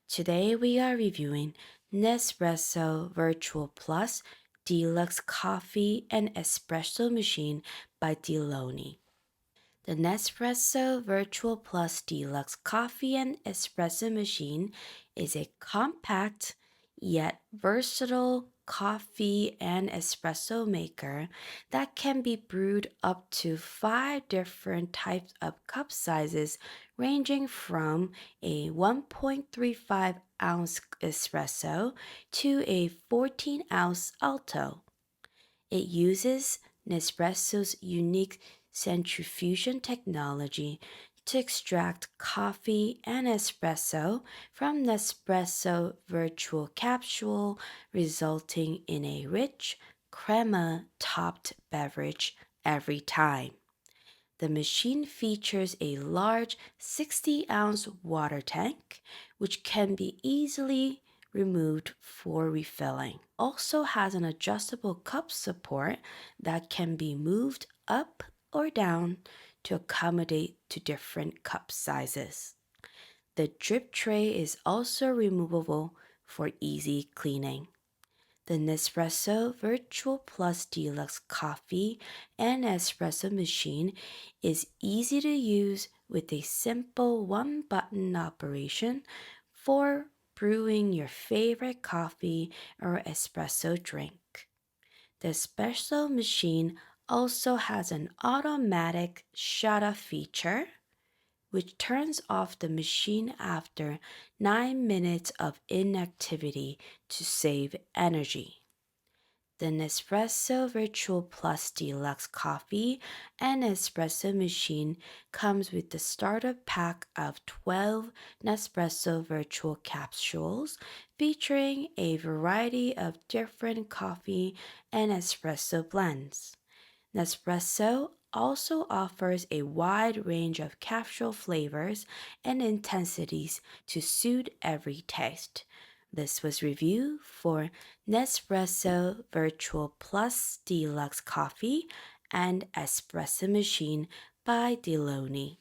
Today we are reviewing Nespresso VertuoPlus Deluxe Coffee and Espresso Machine by Deloni. The Nespresso VertuoPlus Deluxe Coffee and Espresso Machine is a compact yet versatile coffee and espresso maker that can be brewed up to 5 different types of cup sizes, ranging from a 1.35-ounce espresso to a 14-ounce alto. It uses Nespresso's unique centrifusion technology to extract coffee and espresso from Nespresso virtual capsule, resulting in a rich, crema-topped beverage every time. The machine features a large 60-ounce water tank, which can be easily removed for refilling. Also has an adjustable cup support that can be moved up or down to accommodate to different cup sizes. The drip tray is also removable for easy cleaning. The Nespresso VertuoPlus Deluxe Coffee and Espresso Machine is easy to use with a simple one-button operation for brewing your favorite coffee or espresso drink. The Espresso Machine also has an automatic shut-off feature which turns off the machine after 9 minutes of inactivity to save energy. The Nespresso VertuoPlus Deluxe Coffee and Espresso Machine comes with the starter pack of 12 Nespresso Virtual Capsules featuring a variety of different coffee and espresso blends. Nespresso also offers a wide range of capsule flavors and intensities to suit every taste. This was review for Nespresso VertuoPlus Deluxe Coffee and Espresso Machine by Deloni.